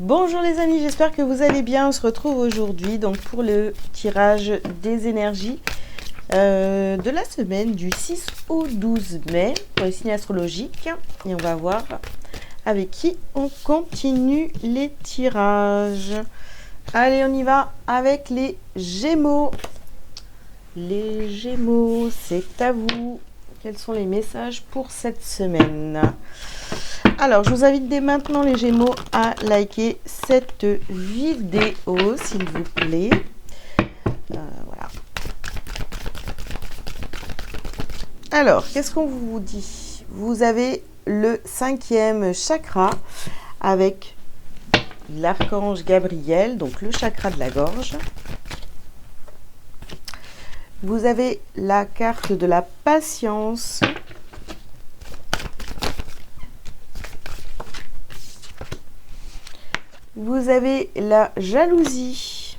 Bonjour les amis, j'espère que vous allez bien. On se retrouve aujourd'hui donc pour le tirage des énergies de la semaine du 6 au 12 mai pour les signes astrologiques. Et on va voir avec qui on continue les tirages. Allez, on y va avec les Gémeaux. Les Gémeaux, c'est à vous. Quels sont les messages pour cette semaine ? Alors, je vous invite dès maintenant les Gémeaux à liker cette vidéo, s'il vous plaît. Voilà. Alors, qu'est-ce qu'on vous dit? Vous avez le 5e chakra avec l'archange Gabriel, donc le chakra de la gorge. Vous avez la carte de la patience. Vous avez la jalousie.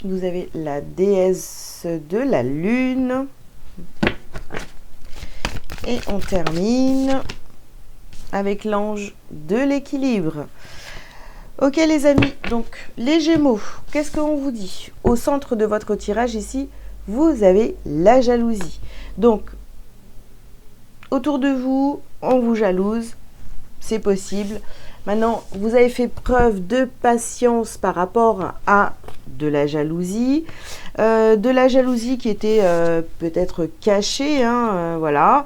Vous avez la déesse de la lune. Et on termine avec l'ange de l'équilibre. Ok les amis, donc les Gémeaux, qu'est-ce qu'on vous dit? Au centre de votre tirage ici, vous avez la jalousie. Donc, autour de vous, on vous jalouse, c'est possible. Maintenant, vous avez fait preuve de patience par rapport à de la jalousie qui était peut-être cachée, voilà.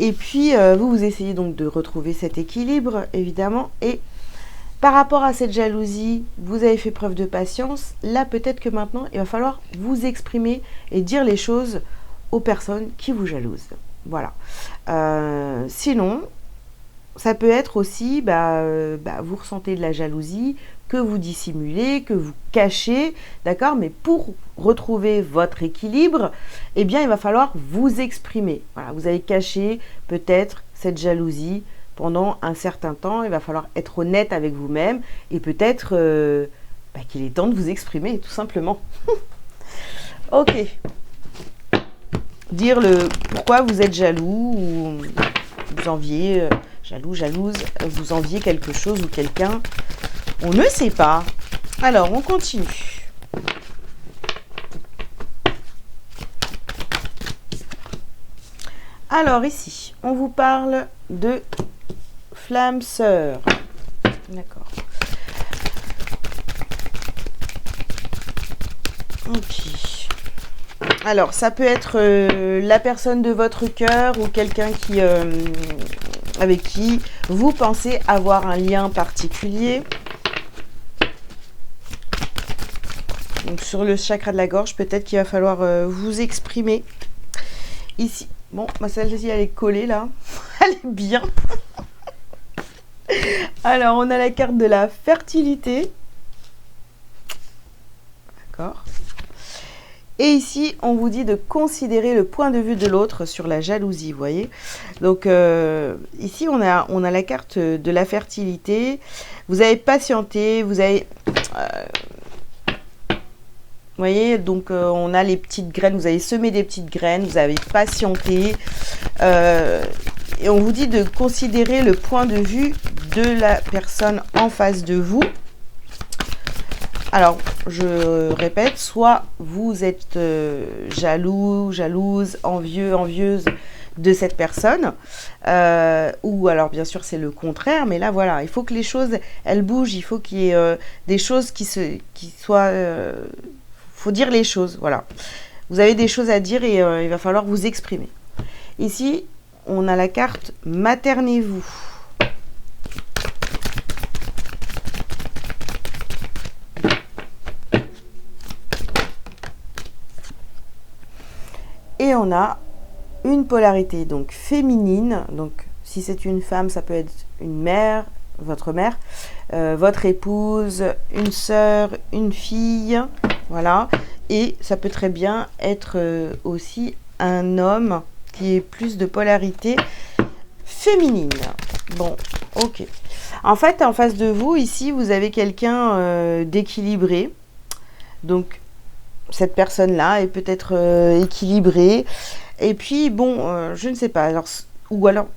Et puis, vous essayez donc de retrouver cet équilibre, évidemment. Et par rapport à cette jalousie, vous avez fait preuve de patience. Là, peut-être que maintenant, il va falloir vous exprimer et dire les choses aux personnes qui vous jalousent. Voilà. Sinon, ça peut être aussi, vous ressentez de la jalousie, que vous dissimulez, que vous cachez, d'accord? Mais pour retrouver votre équilibre, eh bien, il va falloir vous exprimer. Voilà, vous avez caché peut-être cette jalousie pendant un certain temps. Il va falloir être honnête avec vous-même et peut-être qu'il est temps de vous exprimer, tout simplement. Ok. Dire le pourquoi vous êtes jaloux ou vous enviez, jalouse, vous enviez quelque chose ou quelqu'un. On ne sait pas. Alors, on continue. Alors, ici, on vous parle de flamme sœur. D'accord. Ok. Alors, ça peut être la personne de votre cœur ou quelqu'un qui, avec qui vous pensez avoir un lien particulier. Donc, sur le chakra de la gorge, peut-être qu'il va falloir vous exprimer. Ici, bon, celle-ci, elle est collée là. Elle est bien. Alors, on a la carte de la fertilité. D'accord. Et ici, on vous dit de considérer le point de vue de l'autre sur la jalousie, vous voyez. Donc, ici, on a la carte de la fertilité. Vous avez patienté, vous avez... vous voyez, donc on a les petites graines, vous avez semé des petites graines, vous avez patienté. Et on vous dit de considérer le point de vue de la personne en face de vous. Alors, je répète, soit vous êtes jaloux, jalouse, envieux, envieuse de cette personne, ou alors bien sûr c'est le contraire, mais là voilà, il faut que les choses, elles bougent, il faut qu'il y ait des choses qui soient... faut dire les choses, voilà. Vous avez des choses à dire et il va falloir vous exprimer. Ici, on a la carte « Maternez-vous ». Et on a une polarité donc féminine, donc si c'est une femme, ça peut être une mère, votre mère, votre épouse, une sœur, une fille, voilà. Et ça peut très bien être aussi un homme qui est plus de polarité féminine. Bon, ok. En fait, en face de vous, ici, vous avez quelqu'un d'équilibré. Donc, cette personne-là est peut-être équilibrée. Et puis, bon, je ne sais pas. Alors, ou alors,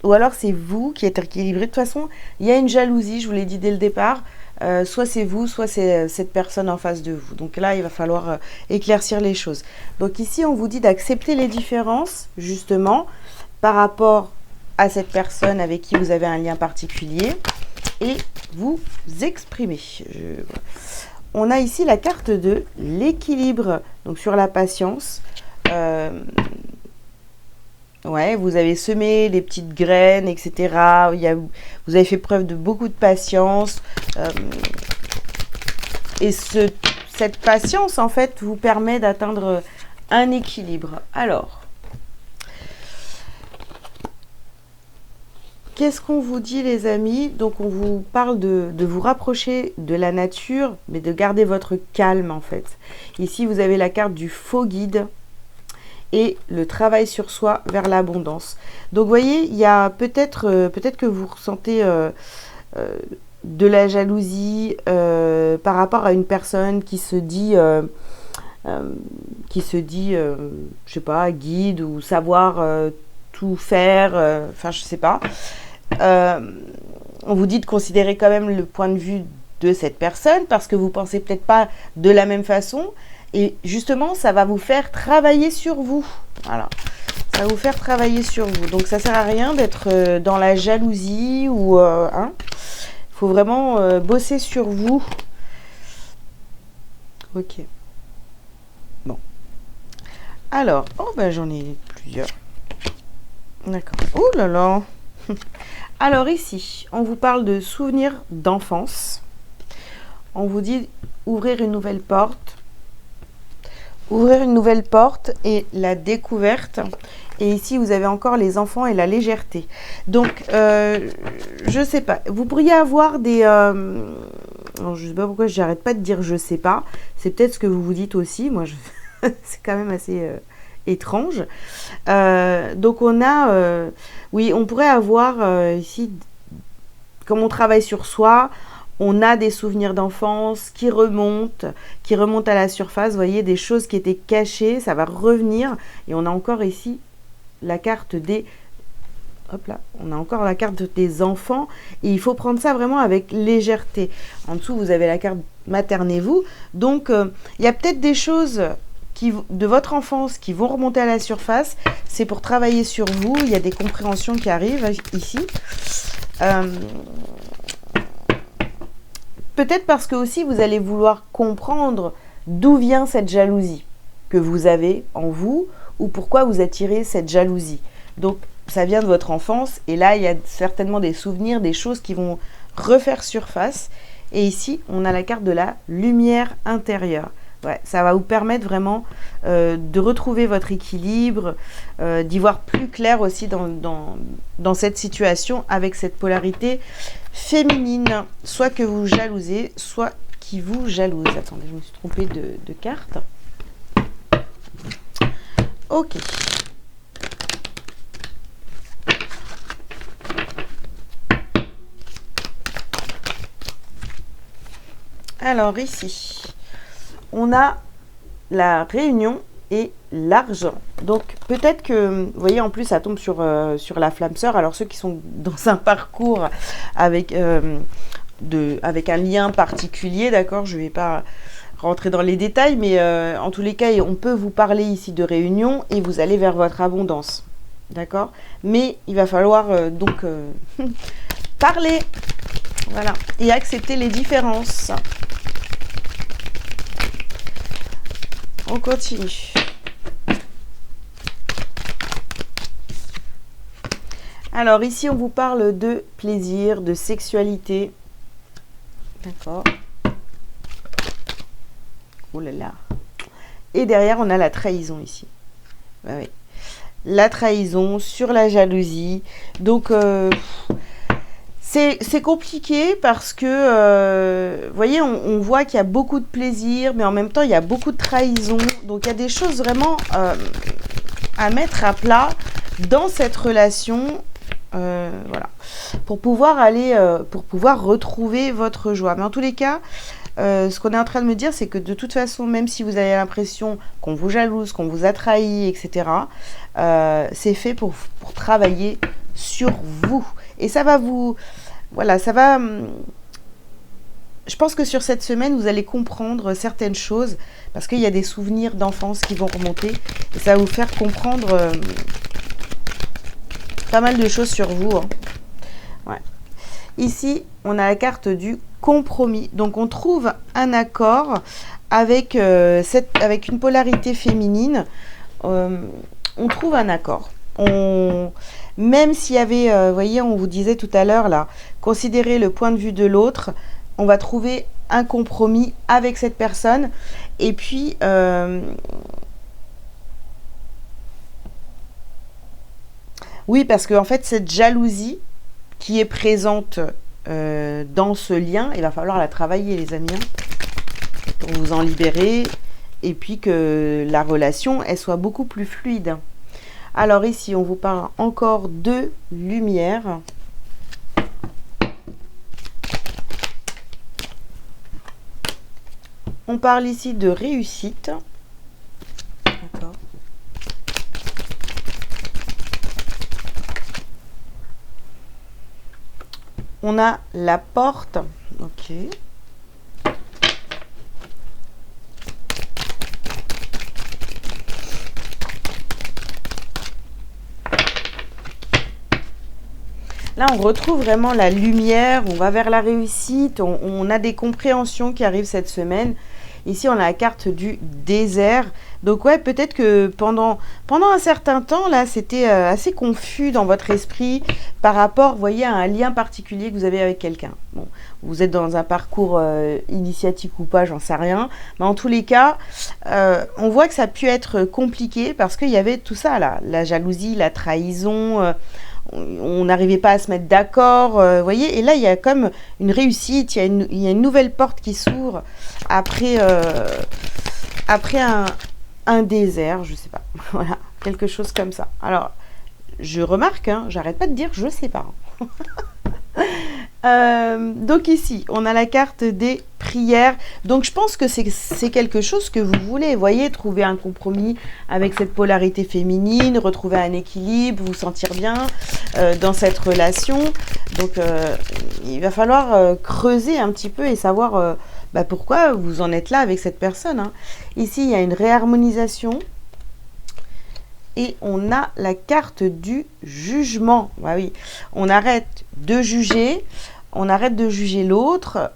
ou alors c'est vous qui êtes équilibré. De toute façon, il y a une jalousie, je vous l'ai dit dès le départ. Soit c'est vous, soit c'est cette personne en face de vous. Donc là, il va falloir éclaircir les choses. Donc ici, on vous dit d'accepter les différences, justement, par rapport à cette personne avec qui vous avez un lien particulier et vous exprimer. On a ici la carte de l'équilibre, donc sur la patience. Ouais, vous avez semé des petites graines, etc. Vous avez fait preuve de beaucoup de patience. Et cette patience, en fait, vous permet d'atteindre un équilibre. Alors, qu'est-ce qu'on vous dit, les amis? Donc, on vous parle de vous rapprocher de la nature, mais de garder votre calme, en fait. Ici, vous avez la carte du faux guide et le travail sur soi vers l'abondance. Donc, vous voyez, il y a peut-être que vous ressentez de la jalousie par rapport à une personne qui se dit, je sais pas, guide ou savoir tout faire, enfin, je sais pas. On vous dit de considérer quand même le point de vue de cette personne parce que vous pensez peut-être pas de la même façon. Et justement, ça va vous faire travailler sur vous. Voilà. Ça va vous faire travailler sur vous. Donc, ça sert à rien d'être dans la jalousie ou... hein. Il faut vraiment bosser sur vous. Ok. Bon. Alors, oh ben j'en ai plusieurs. D'accord. Oh là là. Alors ici, on vous parle de souvenirs d'enfance. On vous dit ouvrir une nouvelle porte. Ouvrir une nouvelle porte et la découverte. Et ici, vous avez encore les enfants et la légèreté. Donc, je sais pas. Vous pourriez avoir des... alors, je sais pas pourquoi j'arrête pas de dire je sais pas. C'est peut-être ce que vous vous dites aussi. Moi, c'est quand même assez étrange. Donc, on a... oui, on pourrait avoir ici... Comme on travaille sur soi... On a des souvenirs d'enfance qui remontent à la surface. Vous voyez, des choses qui étaient cachées, ça va revenir. Et on a encore ici la carte des... Hop là, on a encore la carte des enfants. Et il faut prendre ça vraiment avec légèreté. En dessous, vous avez la carte maternez-vous. Donc, il y a peut-être des choses de votre enfance qui vont remonter à la surface. C'est pour travailler sur vous. Il y a des compréhensions qui arrivent ici. Peut-être parce que aussi vous allez vouloir comprendre d'où vient cette jalousie que vous avez en vous ou pourquoi vous attirez cette jalousie. Donc ça vient de votre enfance et là il y a certainement des souvenirs, des choses qui vont refaire surface. Et ici on a la carte de la lumière intérieure. Ouais, ça va vous permettre vraiment de retrouver votre équilibre, d'y voir plus clair aussi dans cette situation avec cette polarité féminine, soit que vous jalousez, soit qui vous jalouse. Attendez, je me suis trompée de carte. Ok. Alors ici, on a la réunion et l'argent. Donc peut-être que, vous voyez, en plus ça tombe sur la flamme sœur. Alors ceux qui sont dans un parcours avec, avec un lien particulier, d'accord, je ne vais pas rentrer dans les détails, mais en tous les cas, on peut vous parler ici de réunion et vous allez vers votre abondance, d'accord. Mais il va falloir donc parler, voilà, et accepter les différences. On continue. Alors ici, on vous parle de plaisir, de sexualité. D'accord. Oh là là. Et derrière, on a la trahison ici. Bah oui. La trahison sur la jalousie. Donc, c'est compliqué parce que, vous voyez, on voit qu'il y a beaucoup de plaisir, mais en même temps, il y a beaucoup de trahison. Donc, il y a des choses vraiment à mettre à plat dans cette relation. Voilà, pour pouvoir aller, pour pouvoir retrouver votre joie. Mais en tous les cas, ce qu'on est en train de me dire, c'est que de toute façon, même si vous avez l'impression qu'on vous jalouse, qu'on vous a trahi, etc., c'est fait pour travailler sur vous. Et ça va vous... Voilà, ça va... Je pense que sur cette semaine, vous allez comprendre certaines choses parce qu'il y a des souvenirs d'enfance qui vont remonter et ça va vous faire comprendre pas mal de choses sur vous. Hein. Ouais. Ici, on a la carte du compromis. Donc, on trouve un accord avec, avec une polarité féminine. On trouve un accord. Même s'il y avait, vous voyez, on vous disait tout à l'heure, là, considérer le point de vue de l'autre, on va trouver un compromis avec cette personne. Et puis, oui, parce qu'en fait, cette jalousie qui est présente dans ce lien, il va falloir la travailler, les amis, hein, pour vous en libérer. Et puis que la relation, elle soit beaucoup plus fluide. Alors ici, on vous parle encore de lumière. On parle ici de réussite. D'accord. On a la porte. Ok. Là, on retrouve vraiment la lumière, on va vers la réussite, on a des compréhensions qui arrivent cette semaine. Ici, on a la carte du désert. Donc, ouais, peut-être que pendant un certain temps, là, c'était assez confus dans votre esprit par rapport, vous voyez, à un lien particulier que vous avez avec quelqu'un. Bon, vous êtes dans un parcours initiatique ou pas, j'en sais rien. Mais en tous les cas, on voit que ça a pu être compliqué parce qu'il y avait tout ça, là. La jalousie, la trahison... on n'arrivait pas à se mettre d'accord, vous voyez, et là il y a comme une réussite, il y a une nouvelle porte qui s'ouvre après, après un désert, je sais pas, voilà, quelque chose comme ça. Alors, je remarque, hein, j'arrête pas de dire je sais pas. Donc ici, on a la carte des prières. Donc je pense que c'est quelque chose que vous voulez, vous voyez, trouver un compromis avec cette polarité féminine, retrouver un équilibre, vous sentir bien dans cette relation. Donc il va falloir creuser un petit peu et savoir pourquoi vous en êtes là avec cette personne. Hein. Ici, il y a une réharmonisation. Et on a la carte du jugement. Bah oui, on arrête de juger, on arrête de juger l'autre.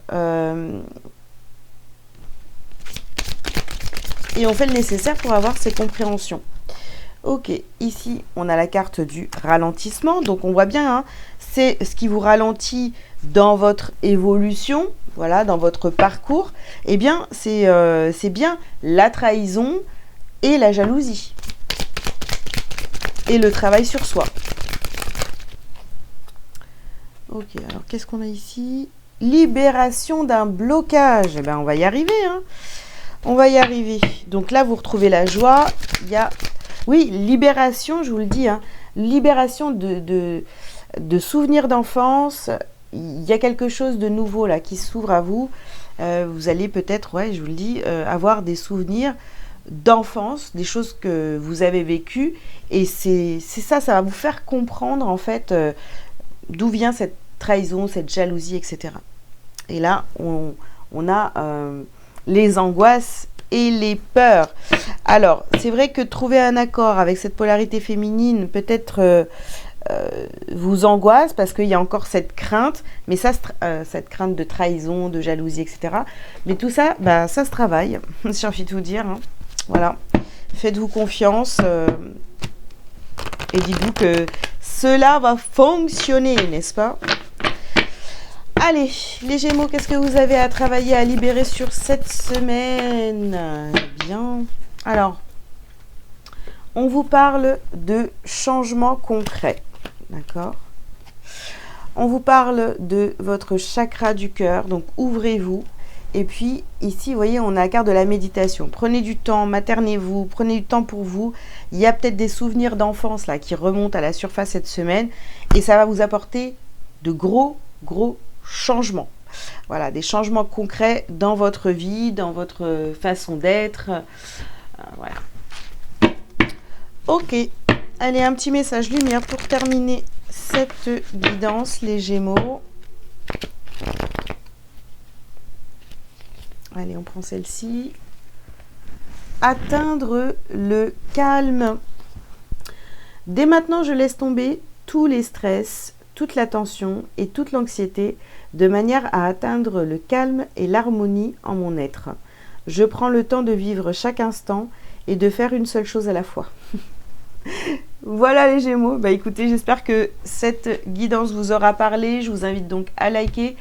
Et on fait le nécessaire pour avoir ces compréhensions. Ok, ici, on a la carte du ralentissement. Donc, on voit bien, hein, c'est ce qui vous ralentit dans votre évolution, voilà, dans votre parcours. Eh bien, c'est bien la trahison et la jalousie. Et le travail sur soi. Ok, alors qu'est-ce qu'on a ici? Libération d'un blocage. Eh bien, on va y arriver. Hein. On va y arriver. Donc là, vous retrouvez la joie. Il y a... Oui, libération, je vous le dis. Hein, libération de souvenirs d'enfance. Il y a quelque chose de nouveau là qui s'ouvre à vous. Vous allez peut-être, ouais, je vous le dis, avoir des souvenirs d'enfance, des choses que vous avez vécues, et c'est ça va vous faire comprendre en fait d'où vient cette trahison, cette jalousie, etc. Et là, on a les angoisses et les peurs. Alors, c'est vrai que trouver un accord avec cette polarité féminine, peut-être vous angoisse parce qu'il y a encore cette crainte, mais ça, cette crainte de trahison, de jalousie, etc. Mais tout ça, ça se travaille, j'ai envie de vous dire. Hein. Voilà, faites-vous confiance et dites-vous que cela va fonctionner, n'est-ce pas? Allez, les Gémeaux, qu'est-ce que vous avez à travailler, à libérer sur cette semaine? Bien. Alors, on vous parle de changements concrets, d'accord? On vous parle de votre chakra du cœur, donc ouvrez-vous. Et puis, ici, vous voyez, on a la carte de la méditation. Prenez du temps, maternez-vous, prenez du temps pour vous. Il y a peut-être des souvenirs d'enfance là qui remontent à la surface cette semaine. Et ça va vous apporter de gros changements. Voilà, des changements concrets dans votre vie, dans votre façon d'être. Voilà. Ok. Allez, un petit message lumière pour terminer cette guidance, les Gémeaux. Allez, on prend celle-ci. Atteindre le calme. Dès maintenant, je laisse tomber tous les stress, toute la tension et toute l'anxiété de manière à atteindre le calme et l'harmonie en mon être. Je prends le temps de vivre chaque instant et de faire une seule chose à la fois. Voilà les Gémeaux, bah écoutez, j'espère que cette guidance vous aura parlé. Je vous invite donc à liker,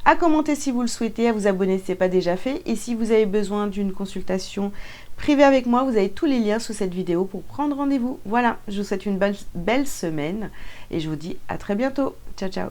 à commenter si vous le souhaitez, à vous abonner si ce n'est pas déjà fait. Et si vous avez besoin d'une consultation privée avec moi, vous avez tous les liens sous cette vidéo pour prendre rendez-vous. Voilà, je vous souhaite une belle semaine et je vous dis à très bientôt. Ciao, ciao.